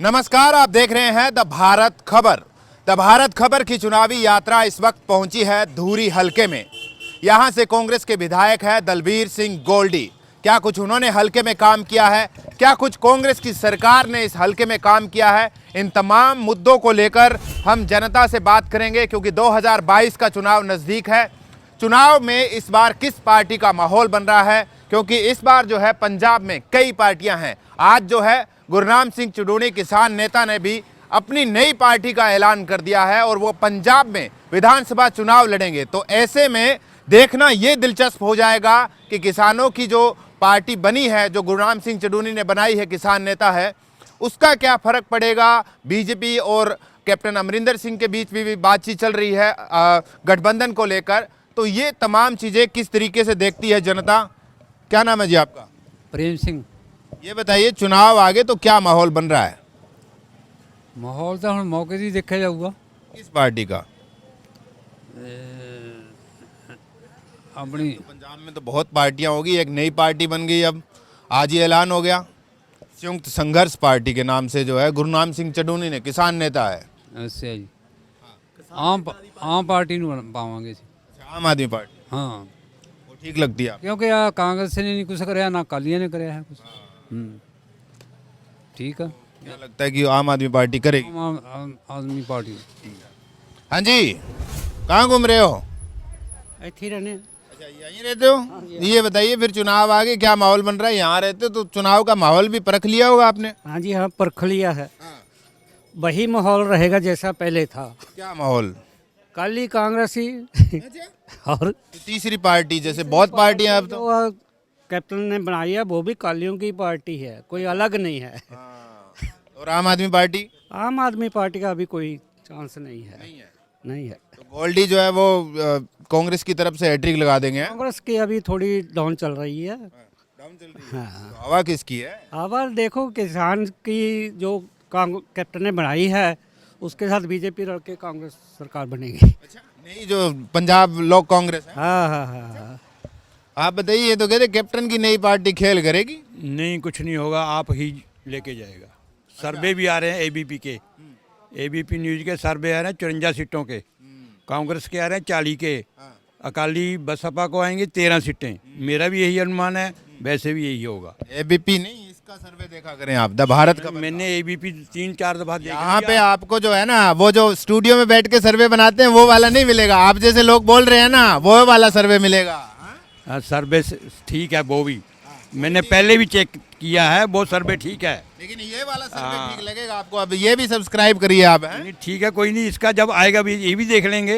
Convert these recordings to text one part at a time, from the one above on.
नमस्कार, आप देख रहे हैं द भारत खबर। द भारत खबर की चुनावी यात्रा इस वक्त पहुंची है धूरी हलके में। यहां से कांग्रेस के विधायक है दलबीर सिंह गोल्डी। क्या कुछ उन्होंने हलके में काम किया है, क्या कुछ कांग्रेस की सरकार ने इस हलके में काम किया है, इन तमाम मुद्दों को लेकर हम जनता से बात करेंगे, क्योंकि 2022 का चुनाव नज़दीक है। चुनाव में इस बार किस पार्टी का माहौल बन रहा है, क्योंकि इस बार जो है पंजाब में कई पार्टियां हैं। आज जो है गुरनाम सिंह चुडूणी किसान नेता ने भी अपनी नई पार्टी का ऐलान कर दिया है और वो पंजाब में विधानसभा चुनाव लड़ेंगे। तो ऐसे में देखना ये दिलचस्प हो जाएगा कि किसानों की जो पार्टी बनी है, जो गुरनाम सिंह चुडूणी ने बनाई है, किसान नेता है, उसका क्या फर्क पड़ेगा। बीजेपी और कैप्टन अमरिंदर सिंह के बीच भी बातचीत चल रही है गठबंधन को लेकर। तो ये तमाम चीज़ें किस तरीके से देखती है जनता। क्या नाम है जी आपका? प्रेम सिंह। ये बताइए, चुनाव आगे तो क्या माहौल बन रहा है? माहौल तो हम मौके से ही देखा जाऊगा। किस पार्टी का? अपनी पंजाब में तो बहुत पार्टियां होगी, एक नई पार्टी बन गई। अब आज ही ऐलान हो गया संयुक्त संघर्ष पार्टी के नाम से, जो है गुरनाम सिंह चुडूणी ने, किसान नेता है। अच्छा जी, आम पार्टी ਨੂੰ ਪਾਵਾਂਗੇ ਜੀ। आम आदमी पार्टी हाँ, वो ठीक लगती है आपको? क्योंकि आ कांग्रेस ने नहीं कुछ कराया, ना अकालियों ने कराया है कुछ। ठीक है, क्या लगता है कि आम आदमी पार्टी करेगी? आम आदमी पार्टी। हाँ जी, कहाँ घूम रहे हो? ਇੱਥੇ रहने। अच्छा, यहीं रहते हो? ये बताइए, फिर चुनाव आगे क्या माहौल बन रहा है? यहाँ रहते हो तो चुनाव का माहौल भी परख लिया होगा आपने। हाँ जी, हाँ परख लिया है। वही माहौल रहेगा जैसा पहले था। क्या माहौल? काली कांग्रेस ही और तीसरी पार्टी, जैसे बहुत पार्टियां अब तो। जो कैप्टन ने बनाई है वो भी कालियों की पार्टी है, कोई अलग नहीं है। और आम आदमी पार्टी? आम आदमी पार्टी का अभी कोई चांस नहीं है। नहीं है। तो गोल्डी जो है वो कांग्रेस की तरफ से हैट्रिक लगा देंगे। कांग्रेस की अभी थोड़ी डाउन चल रही है। डाउन चल रही है। हाँ, तो हवा किसकी है? आवाज देखो, किसान की जो कैप्टन ने बनाई है उसके साथ बीजेपी रल के कांग्रेस सरकार बनेगी। अच्छा, नहीं, जो पंजाब लोक कांग्रेस है। हाँ हाँ हाँ हाँ। आप बताइए, ये तो कहते कैप्टन की नई पार्टी खेल करेगी। नहीं, कुछ नहीं होगा, आप ही लेके जाएगा। सर्वे भी आ रहे हैं एबीपी के, एबीपी न्यूज़ के सर्वे आ रहे हैं 54 सीटों के, कांग्रेस के आ रहे हैं 40 के, अकाली बसपा को आएंगे 13 सीटें। मेरा भी यही अनुमान है, वैसे भी यही होगा। एबीपी नहीं, इसका सर्वे देखा करें आप, द भारत का। मैंने एबीपी 3-4 दफा देखा। यहाँ पे आपको जो है ना, वो जो स्टूडियो में बैठ के सर्वे बनाते हैं वो वाला नहीं मिलेगा। आप जैसे लोग बोल रहे हैं ना, वो वाला सर्वे मिलेगा। सर्वे ठीक है, वो भी मैंने पहले भी चेक किया है, वो सर्वे ठीक है। लेकिन ये वाला सर्वे ठीक लगेगा आपको? अब ये भी सब्सक्राइब करिए आप, हैं? नहीं, ठीक है, कोई नहीं, इसका जब आएगा भी ये भी देख लेंगे।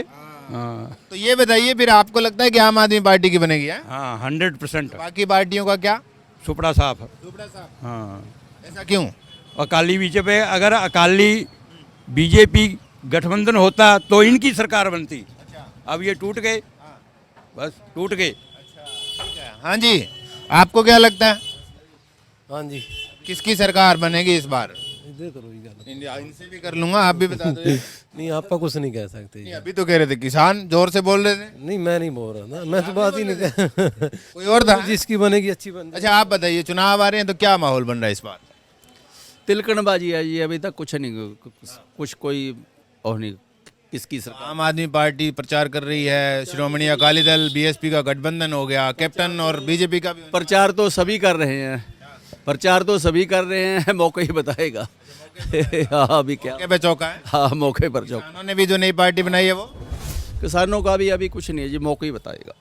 हाँ तो ये बताइए, फिर आपको लगता है कि आम आदमी पार्टी की बनेगी? है? हाँ, 100%। बाकी पार्टियों का क्या? सुपड़ा साफ। हाँ, ऐसा क्यों? अकाली बीजेपी, अगर अकाली बीजेपी गठबंधन होता तो इनकी सरकार बनती। अब ये टूट गए, बस टूट गए। हाँ जी, आपको क्या लगता है हाँ जी, किसकी सरकार बनेगी इस बार? इधर करो ये गल। इनसे भी कर लूंगा, आप भी बता दो यार। नहीं, आप कुछ नहीं कह सकते। नहीं, अभी तो कह रहे थे किसान, जोर से बोल रहे थे। नहीं, मैं नहीं बोल रहा ना, मैं तो बात ही नहीं कह। कोई और था? जिसकी बनेगी अच्छी बन। अच्छा, आप बताइए, चुनाव आ रहे हैं तो क्या माहौल बन रहा है इस बार? तिलकणबाजी है जी, अभी तक कुछ नहीं, कुछ कोई और नहीं। किसकी सरकार? आम आदमी पार्टी प्रचार कर रही है, श्रोमणी अकाली दल बीएसपी का गठबंधन हो गया, कैप्टन और बीजेपी का भी। प्रचार तो सभी कर रहे हैं, प्रचार तो सभी कर रहे हैं, मौका ही बताएगा। हाँ, अभी क्या मौके पे चौका है। हाँ, मौके पर चौक। किसानों ने भी जो नई पार्टी बनाई है वो। किसानों का भी अभी कुछ नहीं है जी, मौका ही बताएगा।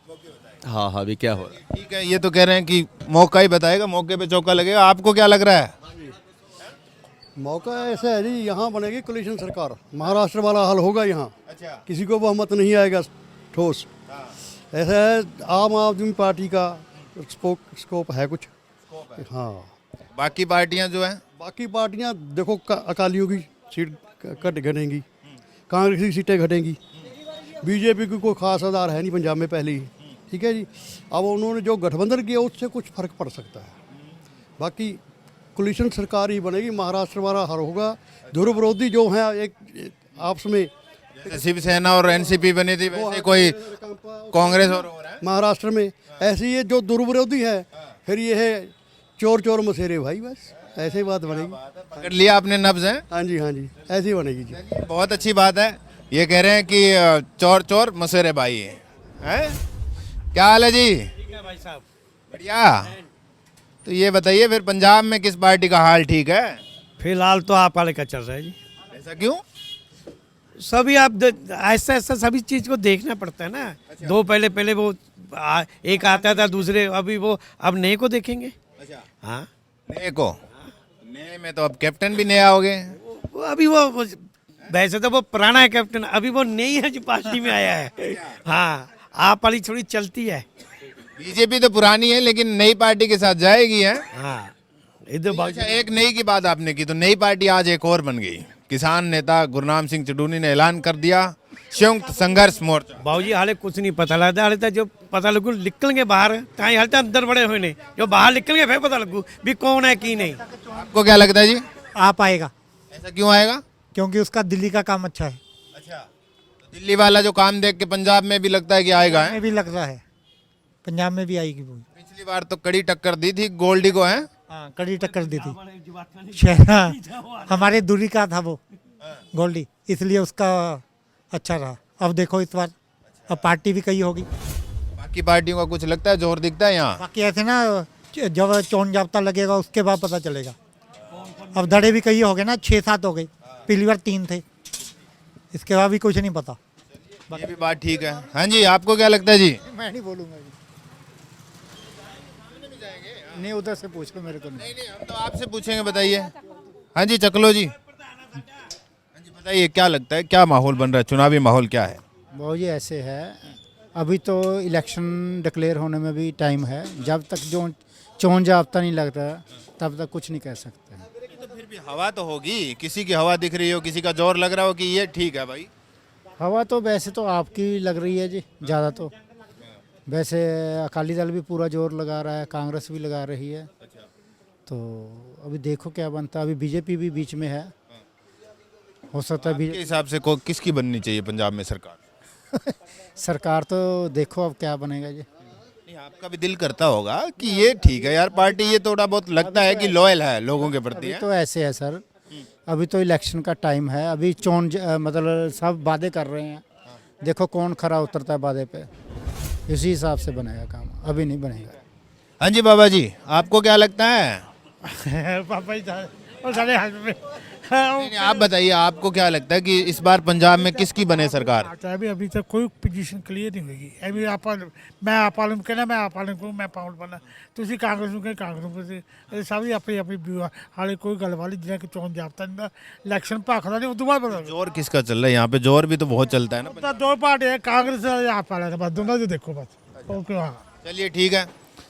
हाँ हाँ, अभी क्या हो रहा है? ठीक है, ये तो कह रहे हैं कि मौका ही बताएगा, मौके पे चौका लगेगा। आपको क्या लग रहा है? मौका ऐसा है जी, यहाँ बनेगी कोलिशन सरकार, महाराष्ट्र वाला हाल होगा यहाँ। अच्छा, किसी को बहुमत नहीं आएगा ठोस। ऐसा है, आम आदमी पार्टी का स्कोप है कुछ। हाँ, बाकी पार्टियां जो हैं, बाकी पार्टियाँ देखो, अकालियों की सीट घटेंगी, कांग्रेस की सीटें घटेंगी, बीजेपी की कोई खास आधार है नहीं पंजाब में पहले ही। ठीक है जी, अब उन्होंने जो गठबंधन किया उससे कुछ फर्क पड़ सकता है। बाकी कोलिशन सरकार ही बनेगी, महाराष्ट्र वाला हर होगा। ध्रुव विरोधी जो हैं एक आपस में, जैसे शिवसेना और एनसीपी बनी थी, वैसे कोई कांग्रेस और हो रहा है। महाराष्ट्र में ऐसे ही जो ध्रुव विरोधी है, फिर ये है चोर चोर मसेरे भाई, बस ऐसे ही बात बनेगी। पकड़ लिया आपने नब्ज है। हाँ जी, हाँ जी, ऐसे ही बनेगी जी। बहुत अच्छी बात है। ये कह रहे हैं कि चोर चोर मसेरे भाई हैं। क्या हाल है जी? भाई साहब बढ़िया। तो ये बताइए फिर पंजाब में किस पार्टी का हाल ठीक है? फिलहाल तो आप वाले का चल रहा है जी। ऐसा क्यों? सभी आप ऐसा ऐसा सभी चीज को देखना पड़ता है ना। दो पहले वो एक आता था, दूसरे अभी वो अब नए को देखेंगे। हाँ, नए को? नए में तो अब कैप्टन भी नया हो गए। वो अभी वो वैसे तो वो पुराना है कैप्टन, अभी वो नई है जो पार्टी में आया है। हाँ, आप वाली थोड़ी चलती है। बीजेपी तो पुरानी है लेकिन नई पार्टी के साथ जाएगी है। हाँ, इधर अच्छा, एक नई की बात आपने की तो नई पार्टी आज एक और बन गई। किसान नेता गुरनाम सिंह चडूनी ने ऐलान कर दिया संयुक्त संघर्ष मोर्चा। बाबूजी हाले कुछ नहीं पता लगता, हाले तक जो पता लगू निकलेंगे बाहर, कहीं हाले तक अंदर बड़े हुए नहीं, जो बाहर निकलेंगे फिर पता लगू भी कौन है की नहीं। आपको क्या लगता है जी? आ पाएगा, ऐसा क्यों आएगा? क्योंकि उसका दिल्ली का काम अच्छा है। अच्छा, तो दिल्ली वाला जो काम देख के पंजाब में भी लगता है कि आएगा है? में भी लग रहा है पंजाब में भी आएगी वो। पिछली बार तो कड़ी टक्कर दी थी गोल्डी को है। हाँ, कड़ी टक्कर दी थी। शहर हमारे दूरी का था वो गोल्डी, इसलिए उसका अच्छा रहा। अब देखो इस बार अब पार्टी भी कई होगी। बाकी पार्टियों का कुछ लगता है जोर दिखता है यहाँ? बाकी ऐसे ना जब चौन जाब्ता लगेगा उसके बाद पता चलेगा। अब धड़े भी कई हो गए ना, 6-7 हो गए, पिछली बार 3 थे, इसके बाद भी कुछ नहीं पता। ये भी बात ठीक है। हाँ जी, आपको क्या लगता है जी? मैं नहीं बोलूँगा नहीं, उधर से पूछ लो मेरे को। नहीं नहीं, हम तो आपसे पूछेंगे, बताइए। हाँ जी, चकलो जी, हाँ जी बताइए, क्या लगता है क्या माहौल बन रहा है, चुनावी माहौल क्या है? बहुत जी ऐसे है, अभी तो इलेक्शन डिक्लेयर होने में भी टाइम है। जब तक जो चोन जाब्ता नहीं लगता तब तक कुछ नहीं कह सकते हैं। तो फिर भी हवा तो होगी, किसी की हवा दिख रही हो, किसी का जोर लग रहा हो कि ये ठीक है भाई। हवा तो वैसे तो आपकी लग रही है जी ज़्यादा, तो वैसे अकाली दल भी पूरा जोर लगा रहा है, कांग्रेस भी लगा रही है। तो अभी देखो क्या बनता है। अभी बीजेपी भी बीच में है, हो सकता है आपके हिसाब से किसकी बननी चाहिए पंजाब में सरकार? सरकार तो देखो अब क्या बनेगा जी। नहीं, आपका भी दिल करता होगा कि ये ठीक है यार पार्टी, ये थोड़ा बहुत लगता है कि लॉयल है लोगों के प्रति अभी है। तो ऐसे है सर, अभी तो इलेक्शन का टाइम है। अभी मतलब सब वादे कर रहे हैं, देखो कौन खरा उतरता है वादे पे, इसी हिसाब से बनेगा काम, अभी नहीं बनेगा। हाँ जी बाबा जी, आपको क्या लगता है? पापा जी और सारे हाथ में नहीं, नहीं, आप बताइए, आपको क्या लगता है कि इस बार पंजाब में किसकी बने सरकार? अभी तक कोई पोजीशन क्लियर नहीं होगी। अभी मैं ਆਪਾलन कहना, मैं ਆਪਾलन को मैं पाउंड बनना, ਤੁਸੀਂ ਕਾਂਗਰਸ ਨੂੰ ਕਹੇ ਕਾਂਗਰਸ ਨੂੰ, ਇਹ ਸਭ ਆਪਣੀ ਆਪਣੀ ਵਿਊ ਆ। ਹਾਲੇ ਕੋਈ ਗੱਲ ਵਾਲੀ ਜਿਹੜਾ ਕਿ ਚੋਣ ਜਾਬਤਾ ਨਹੀਂ, ਇਲੈਕਸ਼ਨ ਭਖਦਾ ਨਹੀਂ, ਉਦੋਂ ਬਾਅਦ ਪਤਾ जोर किसका चल रहा है यहाँ पे? जोर भी तो बहुत चलता है ना। ਤਾਂ ਦੋ ਪਾਰਟੀਆਂ ਕਾਂਗਰਸ और ਆਪਾलन, बस दोनों जो देखो बस। ओके, हाँ चलिए ठीक है।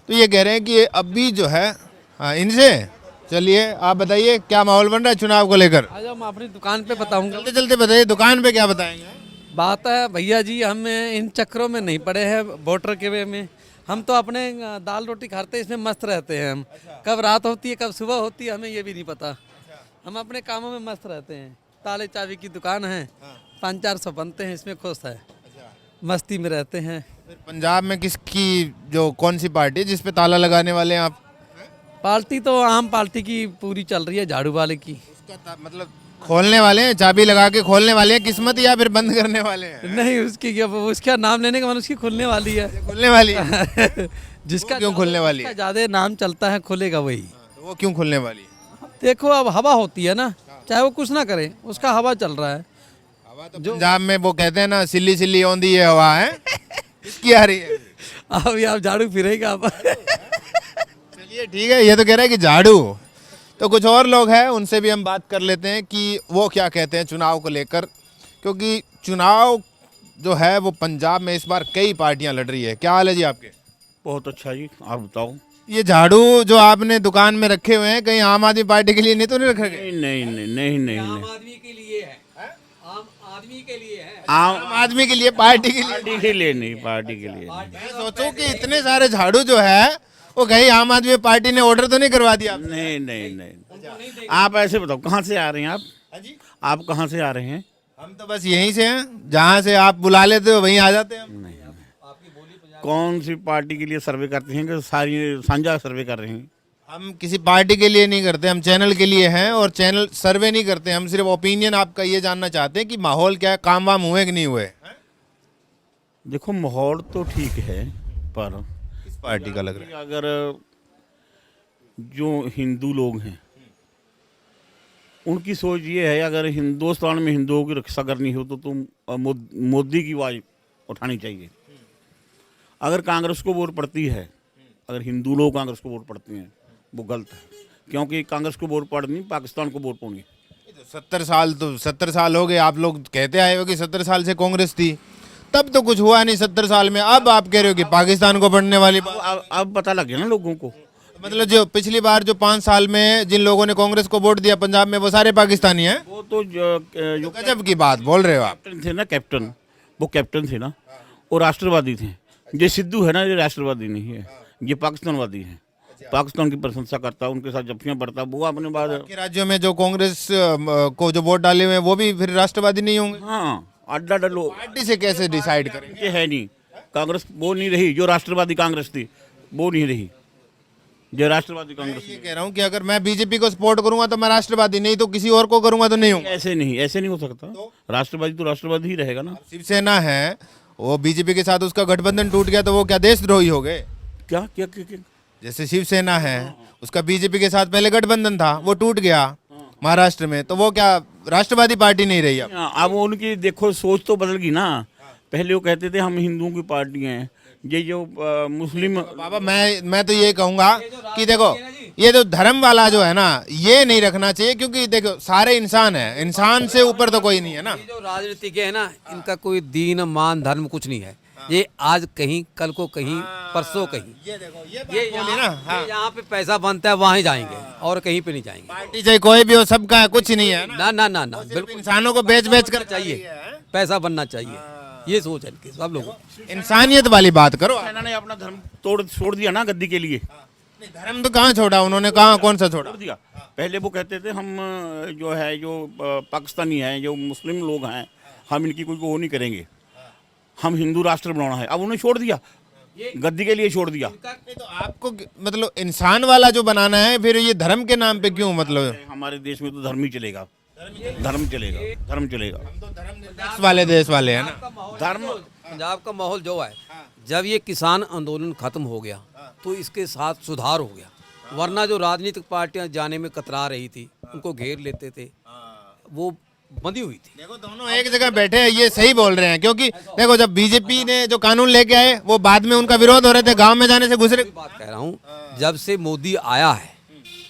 तो ये कह रहे हैं कि अभी जो है, हाँ इनसे चलिए आप बताइए क्या माहौल बन रहा है चुनाव को लेकर? आज हम अपनी दुकान पे बताऊंगा। चलते चलते बताइए, दुकान पे क्या बताएंगे? बात है भैया जी, हम इन चक्करों में नहीं पड़े हैं वोटर के वे में। हम तो अपने दाल रोटी खाते इसमें मस्त रहते हैं हम। कब रात होती है कब सुबह होती है हमें ये भी नहीं पता। हम अपने कामों में मस्त रहते हैं। ताले चाबी की दुकान है, 500-400 बनते हैं, इसमें खुश है, मस्ती में रहते हैं। फिर पंजाब में किसकी जो कौन सी पार्टी है जिस पे ताला लगाने वाले हैं आप? पार्टी तो आम पार्टी की पूरी चल रही है, झाड़ू वाले की। मतलब खोलने वाले हैं, चाबी लगा के खोलने वाले हैं किस्मत, या फिर बंद करने वाले हैं? नहीं, उसका नाम लेने का मन, उसकी खुलने वाली है। खुलने वाली है। जिसका क्यों खुलने वाली है? ज्यादा नाम चलता है खुलेगा वही। तो वो क्यों खुलने वाली है? देखो अब हवा होती है ना, चाहे वो कुछ ना करे, उसका हवा चल रहा है। हवा तो पंजाब में वो कहते हैं ना, सिल्ली सिल्ली औंधी है हवा है। किसकी आ रही है? अब आप झाड़ू फिरेगा आप। चलिए ठीक है, ये तो कह रहा है कि झाड़ू। तो कुछ और लोग हैं, उनसे भी हम बात कर लेते हैं कि वो क्या कहते हैं चुनाव को लेकर, क्योंकि चुनाव जो है वो पंजाब में इस बार कई पार्टियां लड़ रही है। क्या हाल है जी आपके? बहुत अच्छा जी, आप बताओ। ये झाड़ू जो आपने दुकान में रखे हुए हैं, कहीं आम आदमी पार्टी के लिए नहीं तो नहीं रखे गए? नहीं नहीं नहीं नहीं आम नहीं, आदमी के लिए है, आम आदमी के लिए है, आम आदमी के लिए, पार्टी के लिए? पार्टी के लिए नहीं, पार्टी के लिए नहीं। मैं सोचूं कि इतने सारे झाड़ू जो है वो कहीं आम आदमी पार्टी ने ऑर्डर तो नहीं करवा दिया आपने? नहीं नहीं नहीं, आप ऐसे बताओ कहाँ से आ रहे हैं आप? आप कहाँ से आ रहे हैं? हम तो बस यहीं से हैं, जहाँ से आप बुला लेते हो वहीं आ जाते हैं हम। नहीं, कौन सी पार्टी के लिए सर्वे करते हैं कि सारी साझा सर्वे कर रहे हैं? हम किसी पार्टी के लिए नहीं करते, हम चैनल के लिए हैं और चैनल सर्वे नहीं करते, हम सिर्फ ओपिनियन आपका ये जानना चाहते हैं कि माहौल क्या है, काम वाम हुए कि नहीं हुए। देखो माहौल तो ठीक है, पर किस पार्टी का लग रहा है? अगर जो हिंदू लोग हैं उनकी सोच ये है, अगर हिंदुस्तान में हिंदुओं की रक्षा करनी हो तो तुम मोदी की आवाज़ उठानी चाहिए। अगर कांग्रेस को वोट पड़ती है, अगर हिंदू लोग कांग्रेस को वोट पड़ते हैं, वो गलत है, क्योंकि कांग्रेस को वोट पड़नी पाकिस्तान को वोट पानी। 70 साल हो गए, आप लोग कहते आए हो कि 70 साल से कांग्रेस थी, तब तो कुछ हुआ नहीं 70 साल में, अब आप कह रहे हो कि पाकिस्तान को पढ़ने वाली बात। अब पता लग गया ना लोगों को। मतलब जो पिछली बार जो 5 साल में जिन लोगों ने कांग्रेस को वोट दिया पंजाब में, वो सारे पाकिस्तानी हैं। वो तो जो गजब की बात बोल रहे हो आप। कैप्टन थे ना, कैप्टन, वो कैप्टन थे ना, वो राष्ट्रवादी थे। ये सिद्धू है ना, ये राष्ट्रवादी नहीं है, ये पाकिस्तानवादी है, पाकिस्तान की प्रशंसा करता, उनके साथ जफ्फियां पड़ता। वो अपने बाद के राज्यों में जो कांग्रेस को जो वोट डाले हुए हैं वो भी फिर राष्ट्रवादी नहीं होंगे। हाँ, अड्डा डलो पार्टी से कैसे डिसाइड करेंगे? ये है नहीं, कांग्रेस वो नहीं रही जो राष्ट्रवादी कांग्रेस थी, वो नहीं रही जो राष्ट्रवादी कांग्रेस। ये कह रहा हूँ कि अगर मैं बीजेपी को सपोर्ट करूंगा तो मैं राष्ट्रवादी, नहीं तो किसी और को करूंगा तो नहीं हूँ। ऐसे नहीं हो सकता। राष्ट्रवादी तो राष्ट्रवादी ही रहेगा ना। शिवसेना है, वो बीजेपी के साथ उसका गठबंधन टूट गया तो वो क्या देशद्रोही हो गए? क्या क्या क्या, क्या? जैसे शिवसेना है, उसका बीजेपी के साथ पहले गठबंधन था, वो टूट गया महाराष्ट्र में, तो वो क्या राष्ट्रवादी पार्टी नहीं रही? अब उनकी देखो सोच तो बदल गई ना। पहले वो कहते थे हम हिंदुओं की पार्टी हैं, ये जो मुस्लिम। बाबा मैं तो ये कहूंगा कि देखो ये तो धर्म वाला जो है ना, ये नहीं रखना चाहिए, क्योंकि देखो सारे इंसान है, इंसान से ऊपर तो कोई नहीं है ना। ये जो राजनीतिक है ना, इनका कोई दीन मान धर्म कुछ नहीं है। ये आज कहीं, कल को कहीं, परसों कहीं। ये देखो ये यहाँ पे पैसा बनता है वहाँ ही जाएंगे और कहीं पे नहीं जाएंगे। पार्टी चाहे कोई भी हो, सबका है, कुछ नहीं है ना ना ना ना, बिल्कुल इंसानों को बेच कर चाहिए, पैसा बनना चाहिए, ये सोच है इनकी सब लोगों। इंसानियत वाली बात करो। सेना ने अपना धर्म छोड़ दिया ना गद्दी के लिए। धर्म तो कहाँ छोड़ा उन्होंने, कहाँ कौन सा छोड़ा? छोड़ दिया। पहले वो कहते थे हम जो है जो पाकिस्तानी हैं, जो मुस्लिम लोग हैं, हम इनकी कोई वो नहीं करेंगे, हम हिंदू राष्ट्र बनाना है। अब उन्हें छोड़ दिया, गद्दी के लिए छोड़ दिया। तो आपको मतलब इंसान वाला जो बनाना है, फिर ये धर्म के नाम पे क्यों? मतलब हमारे देश में तो धर्म ही चलेगा, धर्म चलेगा, धर्म चलेगा। वाले देश वाले हैं ना। धर्म पंजाब का माहौल जो है, जब ये किसान आंदोलन खत्म हो गया तो इसके साथ सुधार हो गया, वरना जो राजनीतिक पार्टियां जाने में कतरा रही थी, उनको घेर लेते थे, वो बंधी हुई थी। देखो दोनों एक जगह बैठे हैं, ये सही बोल रहे हैं, क्योंकि देखो जब बीजेपी ने जो कानून लेके आए, वो बाद में उनका विरोध हो रहे थे, गांव में जाने से गुजरे। बात कह रहा हूँ, जब से मोदी आया है,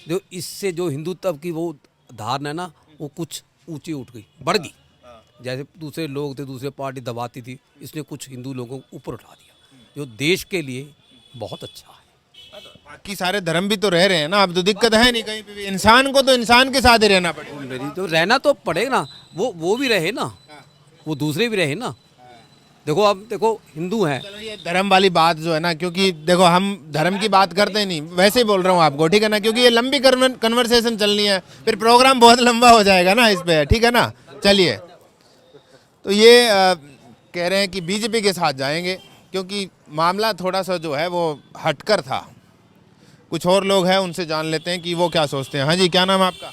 जो इससे जो हिंदुत्व की वो धारणा है ना, वो कुछ ऊंची उठ गई, बढ़ गई। जैसे दूसरे लोग थे, दूसरे पार्टी दबाती थी, इसने कुछ हिंदू लोगों को ऊपर उठा दिया, जो देश के लिए बहुत अच्छा है। बाकी सारे धर्म भी तो रह रहे हैं ना, अब तो दिक्कत है नहीं कहीं पे भी। इंसान को तो इंसान के साथ ही रहना पड़ेगा। मेरी तो रहना तो पड़ेगा ना, वो भी रहे ना, वो दूसरे भी रहे ना। देखो अब देखो हिंदू हैं, चलो ये धर्म वाली बात जो है ना, क्योंकि देखो हम धर्म की बात करते नहीं, वैसे ही बोल रहा हूँ आपको, ठीक है ना, क्योंकि ये लंबी कन्वर्सेशन चलनी है, फिर प्रोग्राम बहुत लंबा हो जाएगा ना इस पे, ठीक है ना। चलिए, तो ये कह रहे हैं कि बीजेपी के साथ जाएंगे, क्योंकि मामला थोड़ा सा जो है वो हटकर था। कुछ और लोग हैं, उनसे जान लेते हैं कि वो क्या सोचते हैं। हाँ जी, क्या नाम है आपका?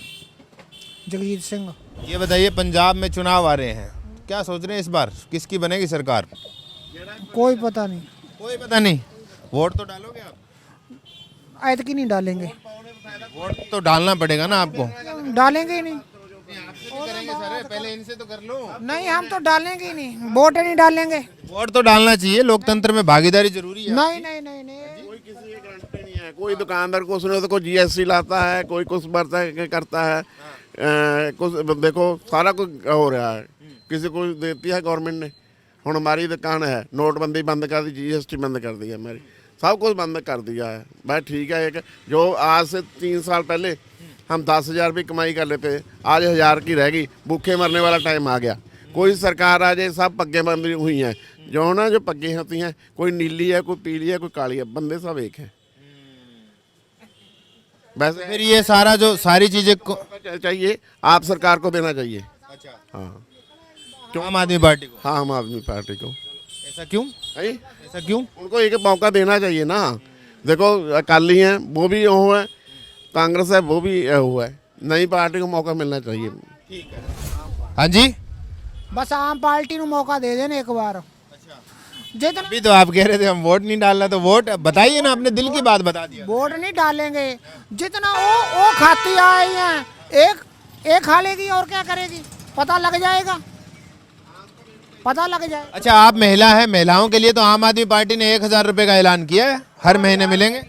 जगजीत सिंह। ये बताइए, पंजाब में चुनाव आ रहे हैं, क्या सोच रहे हैं इस बार किसकी बनेगी सरकार? कोई पता नहीं, कोई पता नहीं। वोट तो डालोगे आप? ऐतकी नहीं डालेंगे। वोट तो डालना पड़ेगा ना आपको। डालेंगे ही नहीं। करेंगे सर, पहले इनसे तो कर लो। नहीं, हम तो डालेंगे ही नहीं, वोट नहीं डालेंगे। वोट तो डालना चाहिए, लोकतंत्र में भागीदारी जरूरी है। नहीं नहीं नहीं नहीं, कोई किसी की गारंटी नहीं है। कोई दुकानदार को सुनो तो कोई जीएसटी लाता है, कोई कुछ करता है, कुछ देखो सारा कुछ हो रहा है, किसी को देती है गवर्नमेंट ने। हम हमारी दुकान है, नोटबंदी बंद कर दी, जीएसटी बंद कर दी है, हमारी सब कुछ बंद कर दिया है। भाई ठीक है, एक जो आज से 3 साल पहले हम 10,000 भी कमाई कर लेते, आज 1,000 की रह गई। भूखे मरने वाला टाइम आ गया। कोई सरकार आ जाए, सब पग्गे बंदी हुई हैं, जो ना जो पग्गे होती हैं, कोई नीली है, कोई पीली है, कोई काली है, बंदे सब एक हैं। वैसे फिर ये सारा जो सारी चीजें चाहिए आप सरकार को देना चाहिए। अच्छा, हाँ, क्यों आम आदमी पार्टी को? हाँ, आम आदमी पार्टी को। ऐसा क्यों? ऐसा क्यों? उनको एक मौका देना चाहिए ना। देखो अकाली हैं, वो भी वो हैं, कांग्रेस है वो भी हुआ है, नई पार्टी को मौका मिलना चाहिए। हाँ जी, बस आम पार्टी को मौका दे देना एक बार। जितना अभी तो आप कह रहे थे हम वोट नहीं डालना, तो वोट बताइए ना, अपने दिल की बात बता दिया। वोट नहीं डालेंगे, जितना वो खाती आई है, एक खा लेगी और क्या करेगी, पता लग जाएगा, पता लग जाएगा। अच्छा, आप महिला है, महिलाओं के लिए तो आम आदमी पार्टी ने 1000 रुपए का ऐलान किया है, हर महीने मिलेंगे।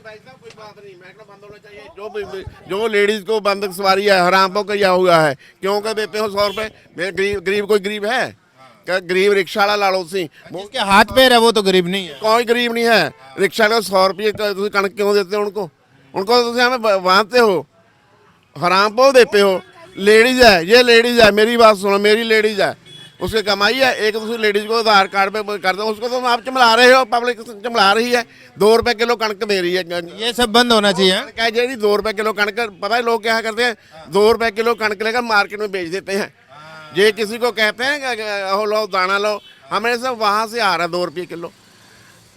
जो लेडीज को बंधक सवारी है हराम को किया हुआ है, क्यों कर देते हो 100 रुपए? गरीब कोई गरीब है क्या? गरीब रिक्शा वाला ला लो सी, जिसके हाथ पैर है वो तो गरीब नहीं है। कोई गरीब नहीं है। रिक्शा वाले 100 रुपये कणक क्यों देते हो उनको? हमें बांधते हो, हराम को देते हो। लेडीज है, ये लेडीज है, मेरी बात सुनो, मेरी लेडीज है, उसकी कमाई है, एक दूसरी लेडीज को आधार कार्ड पे कर दो, उसको तो आप चमला रहे हो, पब्लिक चमला रही है। 2 रुपए किलो कणक दे रही है। ये सब बंद होना चाहिए। क्या जी 2 रुपए किलो कणक, पता है लोग क्या करते हैं, 2 रुपए किलो कणक लेकर मार्केट में बेच देते हैं। ये किसी को कहते हैं लो दाना लो, हमें सब वहाँ से आ रहा है 2 रुपये किलो,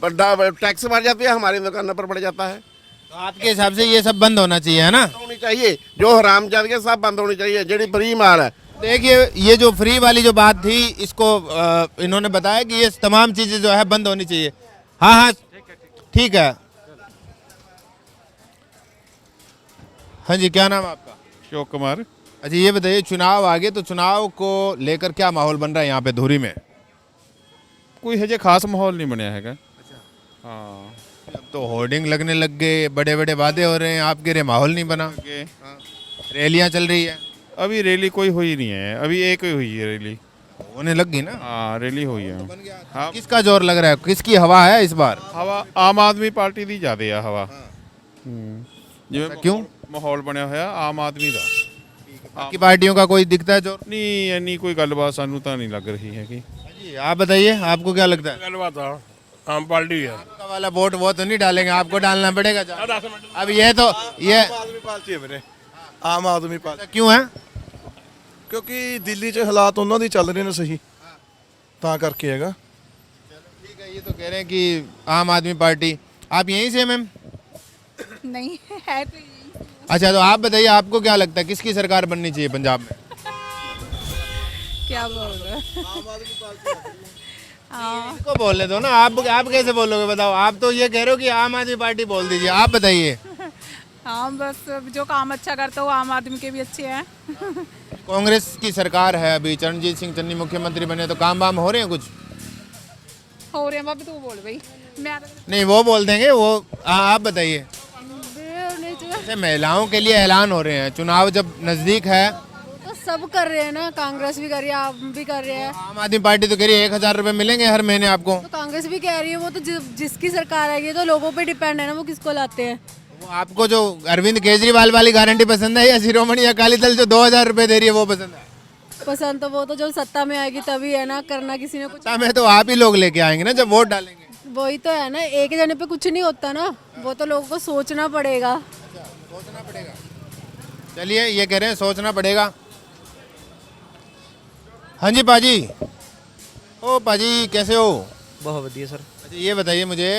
पर टैक्स भर जाती है, हमारी दुकान पर पड़ जाता है। तो आपके हिसाब से ये सब बंद होना चाहिए, है ना? होनी चाहिए, जो हराम जाती सब बंद होनी चाहिए, जेडी फ्री माल है। देखिए, ये जो फ्री वाली जो बात थी, इसको इन्होंने बताया कि ये तमाम चीजें जो है बंद होनी चाहिए। हाँ हाँ ठीक है। हाँ जी, क्या नाम है आपका? अशोक कुमार। अच्छा, ये बताइए, चुनाव आगे, तो चुनाव को लेकर क्या माहौल बन रहा है यहाँ पे धुरी में? कोई हजे खास माहौल नहीं बनया है। हाँ, अब तो होर्डिंग लगने लग गए, बड़े बड़े वादे हो रहे हैं, आप कह रहे माहौल नहीं बना। रैलियां चल रही है। अभी रैली कोई हुई नहीं है, अभी एक ही हुई है रैली, होने लग गई ना। हाँ, रैली हुई है। हाँ, किसका जोर लग रहा है, किसकी हवा है इस बार? हवा आम आदमी पार्टी दी ज्यादा है हवा। जिवें क्यों? माहौल बनया होया आम आदमी दा। बाकी पार्टियों का कोई दिखता है जोर? नहीं, इन्नी कोई गलबात सानू तो नहीं लग रही है कि। आप बताइए, आपको क्या लगता है? गलबात आम पार्टी है। आपका वाला वोट वो तो नहीं डालेंगे, आपको डालना पड़ेगा। अब ये तो ये आदमी पार्टी है मेरे, आम आदमी पार्टी। क्यों है? ਕਿਉਂਕਿ ਦਿੱਲੀ 'ਚ ਹਾਲਾਤ ਉਹਨਾਂ ਦੀ ਚੱਲ ਰਹੇ ਨੇ ਸਹੀ, ਤਾਂ ਕਰਕੇ ਹੈਗਾ। ठीक है, ये तो कह रहे हैं कि आम आदमी पार्टी। आप यहीं से हैं मैम? नहीं है तो यही। अच्छा, तो आप बताइए, आपको क्या लगता है किसकी सरकार बननी चाहिए पंजाब में? क्या बोल रहे हो? हाँ, को बोलने दो ना, आप कैसे बोलोगे बताओ? आप तो ये कह रहे हो कि आम आदमी पार्टी बोल दीजिए, आप बताइए। हाँ, बस जो काम अच्छा करता है वो आम आदमी के भी अच्छे हैं। कांग्रेस की सरकार है अभी, चरणजीत सिंह चन्नी मुख्यमंत्री बने, तो काम वाम हो रहे हैं कुछ? हो रहे हैं भाभी, तू बोल भाई। मैं नहीं, वो बोल देंगे वो। हाँ, आप बताइए। जैसे महिलाओं के लिए ऐलान हो रहे हैं, चुनाव जब नजदीक है तो सब कर रहे हैं ना, कांग्रेस भी कर रही है, आप भी कर रहे हैं। आम आदमी पार्टी तो कह रही है 1000 रुपए मिलेंगे हर महीने आपको। तो कांग्रेस भी कह रही है, वो तो जिसकी सरकार आएगी तो लोगों पे डिपेंड है ना, वो किसको लाते हैं। वो आपको जो अरविंद केजरीवाल वाली गारंटी पसंद है, या शिरोमणि अकाली दल जो 2000 रुपए दे रही है वो पसंद है? पसंद तो वो तो जब सत्ता में आएगी तभी है ना, करना किसी ने कुछ। सत्ता में तो आप ही लोग लेके आएंगे ना जब वोट डालेंगे। वही तो है ना, एक जने पे कुछ नहीं होता ना, वो तो लोगों को सोचना पड़ेगा। सोचना पड़ेगा। चलिए, ये कह रहे हैं सोचना पड़ेगा। हाँ जी पाजी। ओ पाजी, कैसे हो? बहुत बढ़िया सर। अच्छा, ये बताइए मुझे,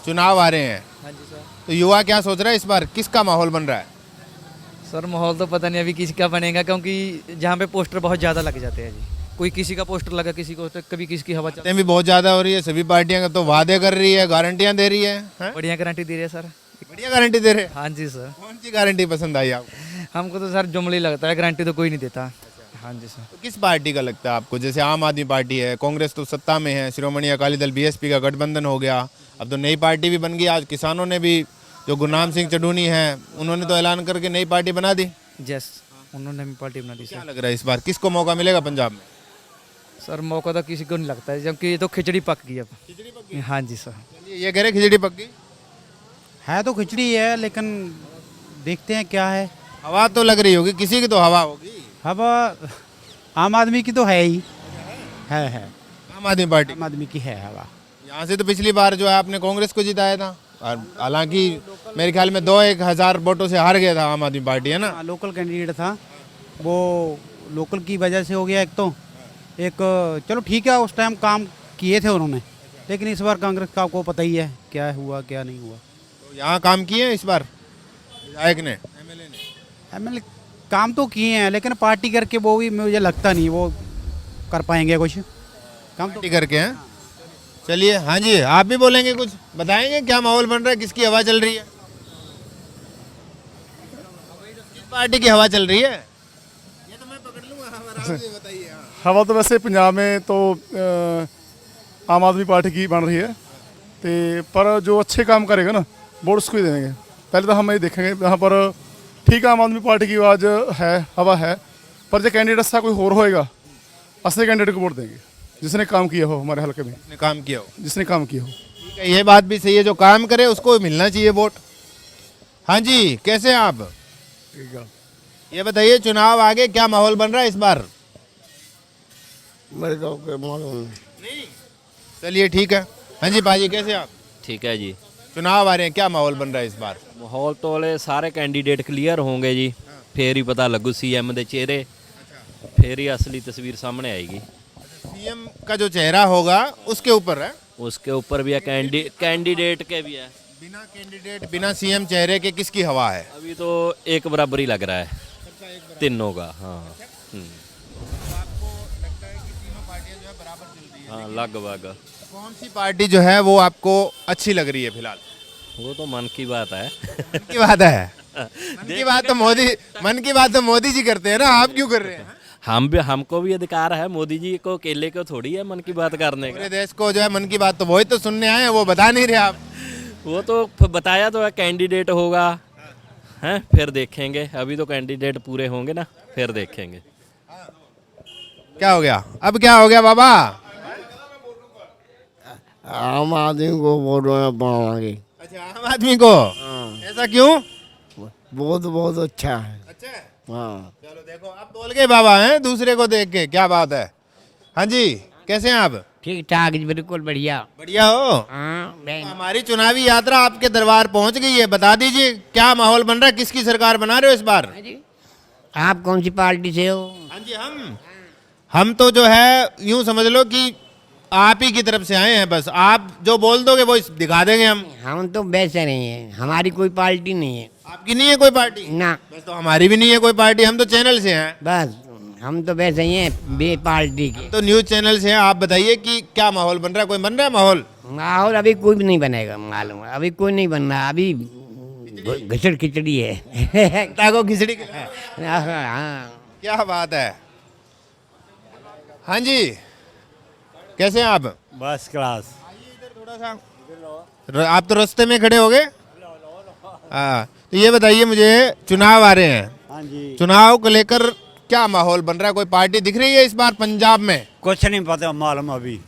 चुनाव आ रहे हैं, हाँ जी सर। तो युवा क्या सोच रहा है इस बार, किसका माहौल बन रहा है? सर माहौल तो पता नहीं अभी किसका बनेगा, क्योंकि जहाँ पे पोस्टर बहुत ज़्यादा लग जाते हैं जी, कोई किसी का पोस्टर लगा, किसी को, तो कभी किसकी हवा चलती भी बहुत ज़्यादा हो रही है, सभी पार्टियां तो वादे कर रही है, गारंटियां दे रही है। बढ़िया गारंटी दे रही है सर। बढ़िया गारंटी दे रहे हैं? हाँ जी सर। कौन सी गारंटी पसंद आई आपको? हमको तो सर जुमला ही लगता है, गारंटी तो कोई नहीं देता। हाँ जी सर। तो किस पार्टी का लगता है आपको? जैसे आम आदमी पार्टी है, कांग्रेस तो सत्ता में है, शिरोमणि अकाली दल बीएसपी का गठबंधन हो गया, अब तो नई पार्टी भी बन गई। आज किसानों ने भी, जो गुरनाम सिंह चढ़ूनी है, उन्होंने तो ऐलान करके नई पार्टी बना दी। यस, उन्होंने भी पार्टी बना दी। क्या लग रहा है इस बार किसको मौका मिलेगा पंजाब में? सर मौका तो किसी को नहीं लगता है, जबकि ये तो खिचड़ी पक गई अब। खिचड़ी पक गई? हाँ जी सर। ये कह रहे खिचड़ी पक गई है, तो खिचड़ी है, लेकिन देखते हैं क्या है। हवा तो लग रही होगी, किसी की तो हवा होगी। हवा आम आदमी की तो है ही, है आम आदमी पार्टी, आम आदमी की है हवा। यहाँ से तो पिछली बार जो है आपने कांग्रेस को जिताया था, और हालांकि मेरे ख्याल में 2-1000 वोटों से हार गया था आम आदमी पार्टी, है ना? लोकल कैंडिडेट था वो, लोकल की वजह से हो गया। एक चलो ठीक है, उस टाइम काम किए थे उन्होंने, लेकिन इस बार कांग्रेस का आपको पता ही है क्या हुआ क्या नहीं हुआ। तो यहाँ काम किए इस बार विधायक ने, एमएलए काम तो किए हैं, लेकिन पार्टी करके वो भी मुझे लगता नहीं वो कर पाएंगे कुछ काम पार्टी करके हैं। चलिए, हाँ जी, आप भी बोलेंगे कुछ, बताएंगे क्या माहौल बन रहा है, किसकी हवा चल रही है, किस पार्टी की हवा चल रही है? ये तो मैं पकड़ लूंगा, आराम से बताइए। हवा तो वैसे पंजाब में तो आम आदमी पार्टी की बन रही है, पर जो अच्छे काम करेगा ना वोट उसको ही देंगे। पहले तो हम ये देखेंगे यहाँ पर ठीक है आम आदमी पार्टी की आवाज़ है, हवा है, पर जो कैंडिडेट सा कोई और होएगा असली कैंडिडेट को वोट देंगे जिसने काम किया हो हमारे हल्के में, जिसने काम किया हो। ठीक है, ये बात भी सही है, जो काम करे उसको मिलना चाहिए वोट। हाँ जी, कैसे हैं आप? ठीक है। ये बताइए, चुनाव आगे क्या माहौल बन रहा है इस बार? मेरे को मालूम नहीं। चलिए ठीक है। हाँ जी पाजी, कैसे आप? ठीक है जी। चुनाव आ रहे हैं, क्या माहौल बन रहा है इस बार? माहौल तो वाले सारे कैंडीडेट क्लियर होंगे जी, फिर ही पता लगू सीएम के चेहरे, फिर ही असली तस्वीर सामने आएगी। सीएम का जो चेहरा होगा उसके ऊपर है, उसके ऊपर भी है, कैंडीडेट के भी है। बिना कैंडिडेट, बिना सीएम चेहरे के किसकी हवा है? अभी तो एक बराबर ही लग रहा है तीनों का। हाँ हाँ, लगभग। कौन सी पार्टी जो है वो आपको अच्छी लग रही है फिलहाल? वो तो मन की बात है। मन की बात है। मन की बात तो मोदी जी करते हैं ना, आप क्यों कर रहे हैं? हमको भी अधिकार है, मोदी जी को अकेले को थोड़ी है मन की बात करने का। पूरे देश को जो है मन की बात तो वही तो सुनने आए हैं, वो बता नहीं रहे आप। वो तो बताया तो है, कैंडिडेट होगा हैं, फिर देखेंगे। अभी तो कैंडिडेट पूरे होंगे ना, फिर देखेंगे। क्या हो गया अब, क्या हो गया बाबा? आम आदमी को वोट पाएंगे। अच्छा, आम आदमी को? ऐसा क्यों? बहुत अच्छा है। अच्छा है? हाँ। चलो देखो, आप बोल गए बाबा हैं दूसरे को देख के, क्या बात है। हाँ जी, कैसे हैं आप? ठीक ठाक, बिल्कुल बढ़िया। बढ़िया हो? हमारी चुनावी यात्रा आपके दरबार पहुंच गई है, बता दीजिए क्या माहौल बन रहा है, किसकी सरकार बना रहे हो इस बार? आप कौन सी पार्टी से हो? हाँ जी, हम तो जो है यूं समझ लो कि आप ही की तरफ से आए हैं, बस आप जो बोल दोगे वो दिखा देंगे हम तो वैसे नहीं है, हमारी कोई पार्टी नहीं है। आपकी नहीं है कोई पार्टी? ना। बस तो हमारी भी नहीं है कोई पार्टी, हम तो चैनल से हैं। बस हम तो वैसे ही हैं, बे पार्टी के। तो न्यूज चैनल से हैं। आप बताइए कि क्या माहौल बन रहा है, कोई बन रहा है माहौल? माहौल अभी कोई भी नहीं बनेगा, मालूम है, अभी कोई नहीं बन रहा, अभी घिचड़ खिचड़ी है। ताको खिचड़ी। हाँ, क्या बात है। हाँ जी, कैसे हैं आप? बस क्लास। थोड़ा सा आप तो रास्ते में खड़े हो गए। हाँ, तो ये बताइए मुझे, चुनाव आ रहे हैं। हाँ जी। चुनाव को लेकर क्या माहौल बन रहा है, कोई पार्टी दिख रही है इस बार पंजाब में? कुछ नहीं पता मालूम, अभी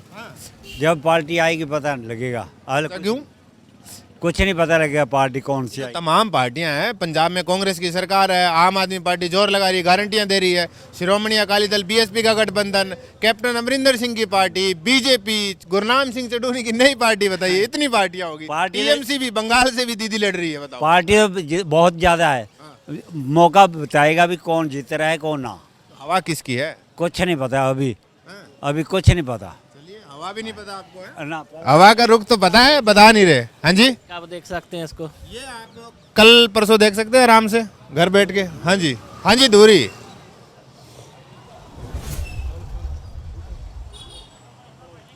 जब पार्टी आएगी पता लगेगा। क्यों? कुछ नहीं पता लगेगा पार्टी कौन सी। तमाम पार्टियां हैं पंजाब में, कांग्रेस की सरकार है, आम आदमी पार्टी जोर लगा रही है, गारंटियां दे रही है, श्रोमणी अकाली दल बीएसपी का गठबंधन, कैप्टन अमरिंदर सिंह की पार्टी, बीजेपी, गुरनाम सिंह चडूनी की नई पार्टी। बताइए, इतनी पार्टियां होगी। टीएमसी भी, बंगाल से भी दीदी लड़ रही है। बताओ। पार्टी बहुत ज्यादा है, मौका बताएगा भी कौन जीत रहा है कौन ना। हवा किसकी है? कुछ नहीं पता अभी कुछ नहीं पता। हवा भी नहीं पता आपको है? ना। हवा का रुख तो पता है, बता नहीं रहे। हाँ जी, आप देख सकते हैं इसको, ये आप कल परसों देख सकते हैं आराम से घर बैठ के। हाँ जी, हाँ जी, दूरी।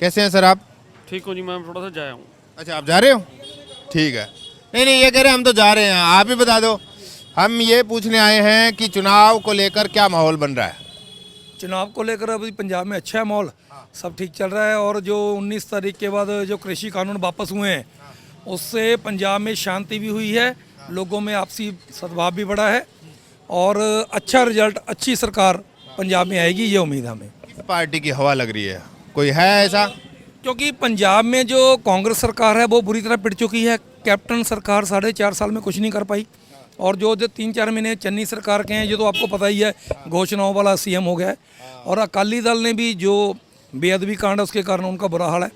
कैसे हैं सर आप? ठीक हो जी, मैं थोड़ा सा जाया हूँ। अच्छा, आप जा रहे हो? ठीक है। नहीं, ये कह रहे हैं हम तो जा रहे हैं, आप ही बता दो। हम ये पूछने आए हैं कि चुनाव को लेकर क्या माहौल बन रहा है? चुनाव को लेकर अभी पंजाब में अच्छा है माहौल, सब ठीक चल रहा है। और जो 19 तारीख के बाद जो कृषि कानून वापस हुए हैं, उससे पंजाब में शांति भी हुई है, लोगों में आपसी सद्भाव भी बढ़ा है, और अच्छा रिजल्ट, अच्छी सरकार पंजाब में आएगी, ये उम्मीद हमें। किस पार्टी की हवा लग रही है, कोई है ऐसा? क्योंकि पंजाब में जो कांग्रेस सरकार है वो बुरी तरह पिट चुकी है। कैप्टन सरकार 4.5 साल में कुछ नहीं कर पाई, और जो 3-4 महीने चन्नी सरकार के हैं, ये तो आपको पता ही है, घोषणाओं वाला सीएम हो गया है। और अकाली दल ने भी जो बेअदबी कांड है उसके कारण उनका बुरा हाल है।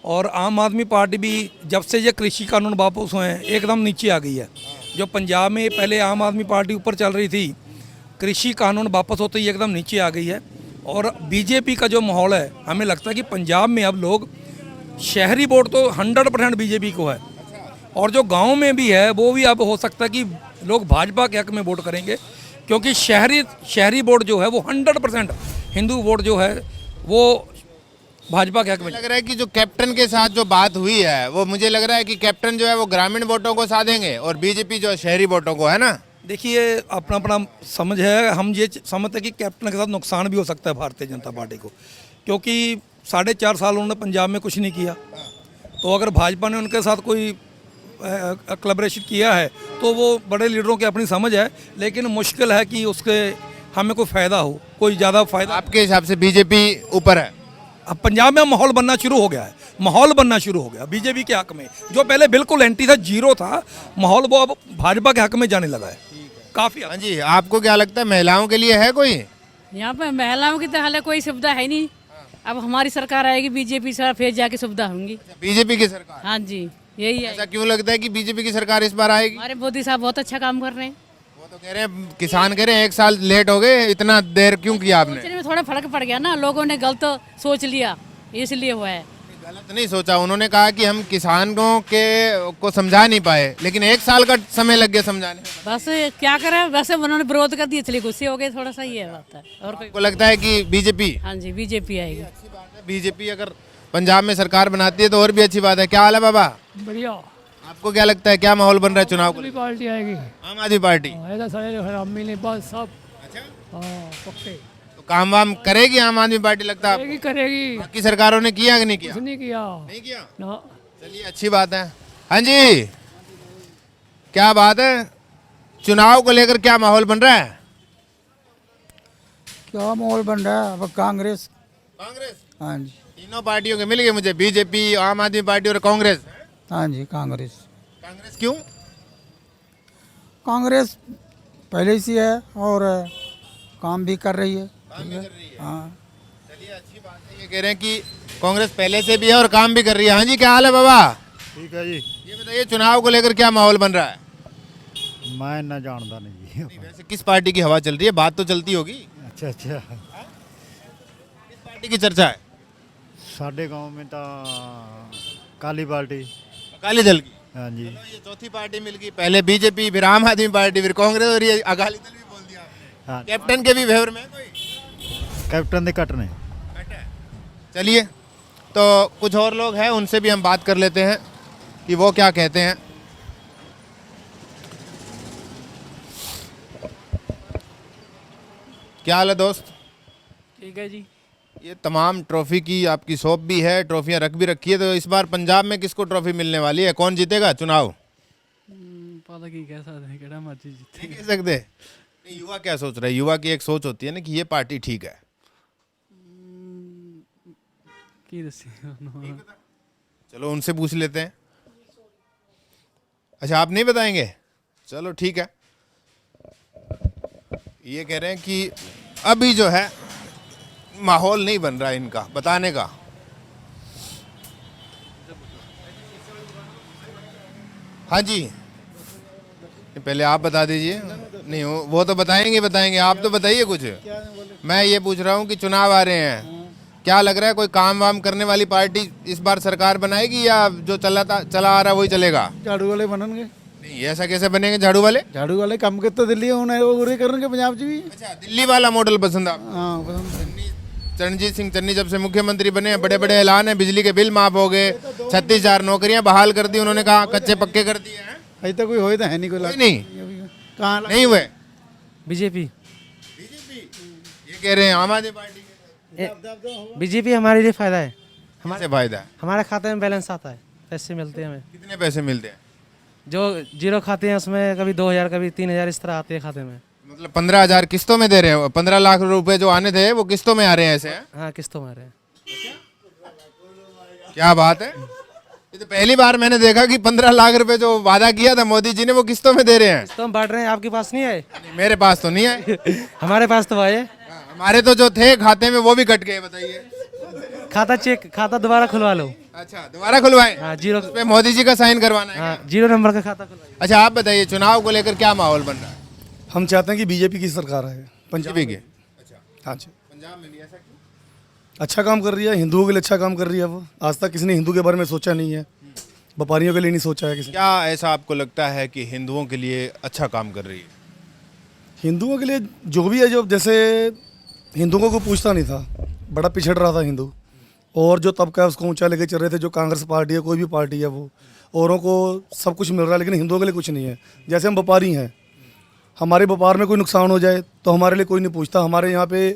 और आम आदमी पार्टी भी जब से ये कृषि कानून वापस हुए हैं एकदम नीचे आ गई है। जो पंजाब में पहले आम आदमी पार्टी ऊपर चल रही थी, कृषि कानून वापस होते ही एकदम नीचे आ गई है। और बीजेपी का जो माहौल है, हमें लगता है कि पंजाब में अब लोग, शहरी वोट तो 100% बीजेपी को है, और जो गांव में भी है वो भी अब हो सकता है कि लोग भाजपा के हक में वोट करेंगे, क्योंकि शहरी वोट जो है वो 100% हिंदू वोट जो है वो भाजपा के हक में। लग रहा है कि जो कैप्टन के साथ जो बात हुई है वो मुझे लग रहा है कि कैप्टन जो है वो ग्रामीण वोटों को साधेंगे और बीजेपी जो है शहरी वोटों को, है ना। देखिए अपना अपना समझ है, हम ये समझते हैं कि कैप्टन के साथ नुकसान भी हो सकता है भारतीय जनता पार्टी को, क्योंकि 4.5 साल उन्होंने पंजाब में कुछ नहीं किया। तो अगर भाजपा ने उनके साथ कोई कोलैबोरेशन किया है तो वो बड़े लीडरों की अपनी समझ है, लेकिन मुश्किल है कि उसके हमें कोई फ़ायदा हो, कोई ज़्यादा फ़ायदा। आपके हिसाब से बीजेपी ऊपर है? अब पंजाब में माहौल बनना शुरू हो गया है, माहौल बनना शुरू हो गया बीजेपी के हक में। जो पहले बिल्कुल एंटी था, जीरो था माहौल, वो अब भाजपा के हक में जाने लगा है काफ़ी। हाँ जी, आपको क्या लगता है महिलाओं के लिए है कोई? यहाँ पे महिलाओं की तो हाल कोई सुविधा है नहीं। अब हमारी सरकार आएगी बीजेपी से, फिर जाके सुविधा होंगी। बीजेपी की सरकार? हाँ जी, यही है। ऐसा क्यों लगता है कि बीजेपी की सरकार इस बार आएगी? हमारे मोदी साहब बहुत अच्छा काम कर रहे हैं। वो तो कह रहे हैं, किसान कह रहे हैं 1 साल लेट हो गए, इतना देर क्यों किया आपने? सोचने में थोड़ा फर्क पड़ गया ना, लोगों ने गलत सोच लिया, इसलिए हुआ है। गलत नहीं सोचा, उन्होंने कहा कि हम किसानों के को समझा नहीं पाए, लेकिन 1 साल का समय लग गया समझाने में। बस क्या करें, वैसे उन्होंने विरोध कर दिया इसलिए गुस्से हो गए, थोड़ा सा ये बात है। और आपको लगता है कि बीजेपी? हाँ जी, बीजेपी आएगी। बीजेपी अगर पंजाब में सरकार बनाती है तो और भी अच्छी बात है। क्या हाल है बाबा? बढ़िया। आपको क्या लगता है क्या माहौल बन रहा है चुनाव को? पार्टी आएगी, आम आदमी पार्टी। सब पक्के काम वाम करेगी आम आदमी पार्टी, लगता है करेगी। बाकी सरकारों ने किया कि नहीं किया? नहीं किया। नहीं किया ना। चलिए अच्छी बात है। हाँ जी, क्या बात है, चुनाव को लेकर क्या माहौल बन रहा है? क्या माहौल बन रहा है? अब कांग्रेस। हाँ जी, तीनों पार्टियों के मिल गए मुझे, बीजेपी, आम आदमी पार्टी और कांग्रेस। हाँ जी, कांग्रेस। कांग्रेस क्यों? कांग्रेस पहले से है और काम भी कर रही है। हाँ, चलिए अच्छी बात है। ये कह रहे हैं कि कांग्रेस पहले से भी है और काम भी कर रही है। हाँ जी, क्या हाल है बाबा? ठीक है जी। ये बताइए चुनाव को लेकर क्या माहौल बन रहा है? मैं ना जानता नहीं जी। वैसे किस पार्टी की हवा चल रही है? बात तो चलती होगी। अच्छा अच्छा। किस पार्टी की चर्चा है? साढ़े गांव में तो काली पार्टी। अकाली दल की? हाँ जी। ये चौथी पार्टी मिल गई, पहले बीजेपी, फिर आम आदमी पार्टी, फिर कांग्रेस और ये अकाली दल भी बोल दिया आपने। हाँ। कैप्टन के भी फेवर में है कोई? कैप्टन दे कट ने। चलिए तो कुछ और लोग हैं, उनसे भी हम बात कर लेते हैं कि वो क्या कहते हैं। क्या हाल है दोस्त? ठीक है जी। ये तमाम ट्रॉफी की आपकी शॉप भी है, ट्रॉफियां रख भी रखी है, तो इस बार पंजाब में किसको ट्रॉफी मिलने वाली है? कौन जीतेगा चुनाव? पता की कह सकते हैं, केड़ा मर्जी जीते। नहीं कह सकते। युवा क्या सोच रहा है? युवा की एक सोच होती है ना कि ये पार्टी ठीक है। की दसी चलो उनसे पूछ लेते हैं। अच्छा, आप नहीं बताएंगे? चलो ठीक है। ये कह रहे हैं कि अभी जो है माहौल नहीं बन रहा है इनका बताने का। हाँ जी, पहले आप बता दीजिए। नहीं वो तो बताएंगे, आप तो बताइए कुछ। मैं ये पूछ रहा हूँ कि चुनाव आ रहे हैं, क्या लग रहा है कोई काम वाम करने वाली पार्टी इस बार सरकार बनाएगी या जो चला आ रहा है वही चलेगा? झाड़ू वाले बननगे। नहीं, ऐसा कैसे बनेंगे झाड़ू वाले? झाड़ू वाले काम करते दिल्ली होने वो पूरे करेंगे पंजाब जी भी। अच्छा, दिल्ली वाला मॉडल पसंद आप? हाँ पसंद। चरणजीत सिंह चन्नी जब से मुख्यमंत्री बने हैं, बड़े बड़े ऐलान है, बिजली के बिल माफ हो गए, 36,000 नौकरियां बहाल कर दी, उन्होंने कहा कच्चे पक्के कर दिए हैं। अभी तक कोई हो तो है नहीं, कोई नहीं कहाँ नहीं हुए। बीजेपी। ये कह रहे हैं आम आदमी पार्टी। बीजेपी हमारे लिए फायदा है। हमारे फायदा है, हमारे खाते में बैलेंस आता है, पैसे मिलते हैं हमें। कितने पैसे मिलते हैं? जो जीरो खाते हैं उसमें कभी 2,000 कभी 3,000 इस तरह आते हैं खाते में। मतलब 15,000 किस्तों में दे रहे हैं? 15 लाख रुपए जो आने थे वो किस्तों में आ रहे हैं ऐसे? हाँ किस्तों में आ रहे हैं। क्या बात है, ये तो पहली बार मैंने देखा कि 15 लाख रुपए जो वादा किया था मोदी जी ने वो किस्तों में दे रहे हैं। किस्तों में बांट रहे हैं। आपके पास नहीं आए? मेरे पास तो नहीं आए। हमारे पास तो आए। हमारे तो जो थे खाते में वो भी कट गए। बताइए। खाता दोबारा खुलवा लो। अच्छा, दोबारा खुलवाएं? हाँ, जीरो पे मोदी जी का साइन करवाना है। हाँ, 0 नंबर का खाता खुलवाइए। अच्छा, आप बताइए चुनाव को लेकर क्या माहौल बन रहा है? हम चाहते हैं कि बीजेपी की सरकार है पंजाब बीजेपी की। अच्छा, हाँ जी। पंजाब में भी ऐसा क्यों? अच्छा काम कर रही है, हिंदुओं के लिए अच्छा काम कर रही है वो। आज तक किसी ने हिंदू के बारे में सोचा नहीं है। व्यापारियों के लिए नहीं सोचा है किसी। क्या ऐसा आपको लगता है कि हिंदुओं के लिए अच्छा काम कर रही है? हिंदुओं के लिए जो भी है, जो जैसे हिंदुओं को पूछता नहीं था, बड़ा पिछड़ रहा था हिंदू, और जो तबका है उसको ऊंचा लेके चल रहे थे। जो कांग्रेस पार्टी है, कोई भी पार्टी है, वो औरों को सब कुछ मिल रहा है, लेकिन हिंदुओं के लिए कुछ नहीं है। जैसे हम व्यापारी हैं, हमारे व्यापार में कोई नुकसान हो जाए तो हमारे लिए कोई नहीं पूछता। हमारे यहाँ पे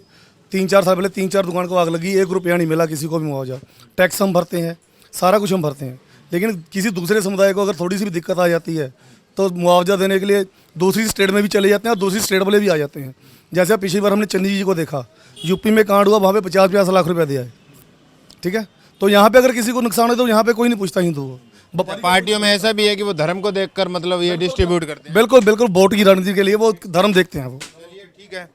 3-4 साल पहले 3-4 दुकान को आग लगी, 1 रुपया नहीं मिला किसी को भी मुआवजा। टैक्स हम भरते हैं, सारा कुछ हम भरते हैं, लेकिन किसी दूसरे समुदाय को अगर थोड़ी सी भी दिक्कत आ जाती है तो मुआवजा देने के लिए दूसरी स्टेट में भी चले जाते हैं, और दूसरी स्टेट वाले भी आ जाते हैं। जैसे पिछली बार हमने चंदी जी को देखा, यूपी में कांड हुआ, वहाँ पे 50-50 लाख रुपया दिया है, ठीक है। तो यहाँ पे अगर किसी को नुकसान हो तो यहाँ पे कोई नहीं पूछता हिंदू को। पार्टियों में ऐसा भी है कि वो धर्म को देखकर मतलब ये डिस्ट्रीब्यूट करते हैं। बिल्कुल बिल्कुल, वोट की रणनीति के लिए वो धर्म देखते हैं वो। ठीक है।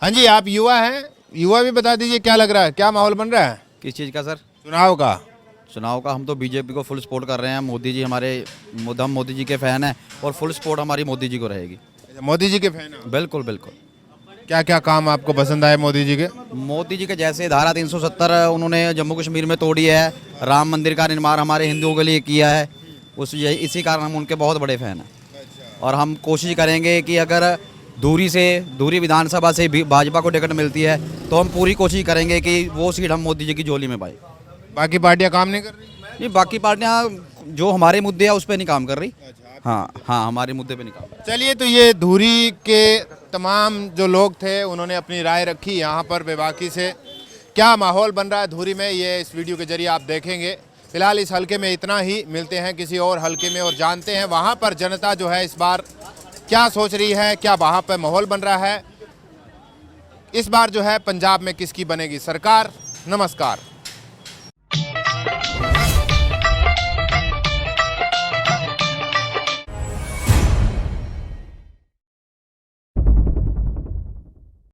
हाँ जी, आप युवा हैं, युवा भी बता दीजिए क्या लग रहा है, क्या माहौल बन रहा है किस चीज़ का सर? चुनाव का? चुनाव का हम तो बीजेपी को फुल सपोर्ट कर रहे हैं। मोदी जी हमारे, हम मोदी जी के फ़ैन हैं, और फुल सपोर्ट हमारी मोदी जी को रहेगी। मोदी जी के फैन हैं? बिल्कुल बिल्कुल। क्या क्या काम आपको पसंद आए मोदी जी के? मोदी जी के जैसे धारा 370 उन्होंने जम्मू कश्मीर में तोड़ी है, राम मंदिर का निर्माण हमारे हिंदुओं के लिए किया है, इसी कारण हम उनके बहुत बड़े फ़ैन हैं। और हम कोशिश करेंगे कि अगर धूरी विधानसभा से भी भाजपा को टिकट मिलती है तो हम पूरी कोशिश करेंगे कि वो सीट हम मोदी जी की झोली में पाए। बाकी पार्टियां काम नहीं कर रही? नहीं, बाकी पार्टियां जो हमारे मुद्दे हैं उस पर नहीं काम कर रही। हाँ, हमारे मुद्दे पे नहीं काम। चलिए, तो ये धुरी के तमाम जो लोग थे उन्होंने अपनी राय रखी यहाँ पर बेबाकी से। क्या माहौल बन रहा है धुरी में, ये इस वीडियो के जरिए आप देखेंगे। फिलहाल इस हलके में इतना ही, मिलते हैं किसी और हलके में और जानते हैं वहाँ पर जनता जो है इस बार क्या सोच रही है, क्या वहाँ पर माहौल बन रहा है, इस बार जो है पंजाब में किसकी बनेगी सरकार। नमस्कार।